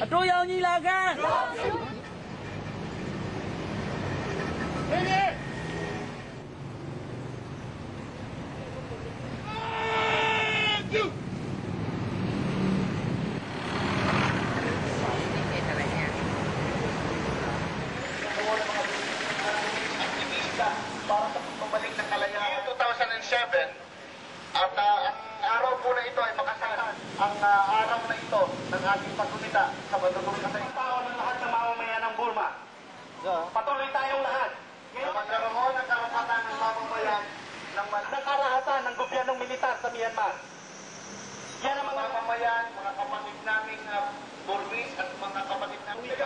中央你来看。Para sa pagpabalik ng kalayaan 2007 at ang araw po na ito ay makasalan ang araw na ito ng ating paggunita sa madugong kasaysayan. Tao ng lahat ng mamamayan ng Burma. Patuloy tayong lahat. Na magkaroon ng karapatan ng mamamayan ng karahatan ng gobyernong militar sa Myanmar. Yan ang mga mamamayan, mga kapatid naming Burmese at mga kapatid naming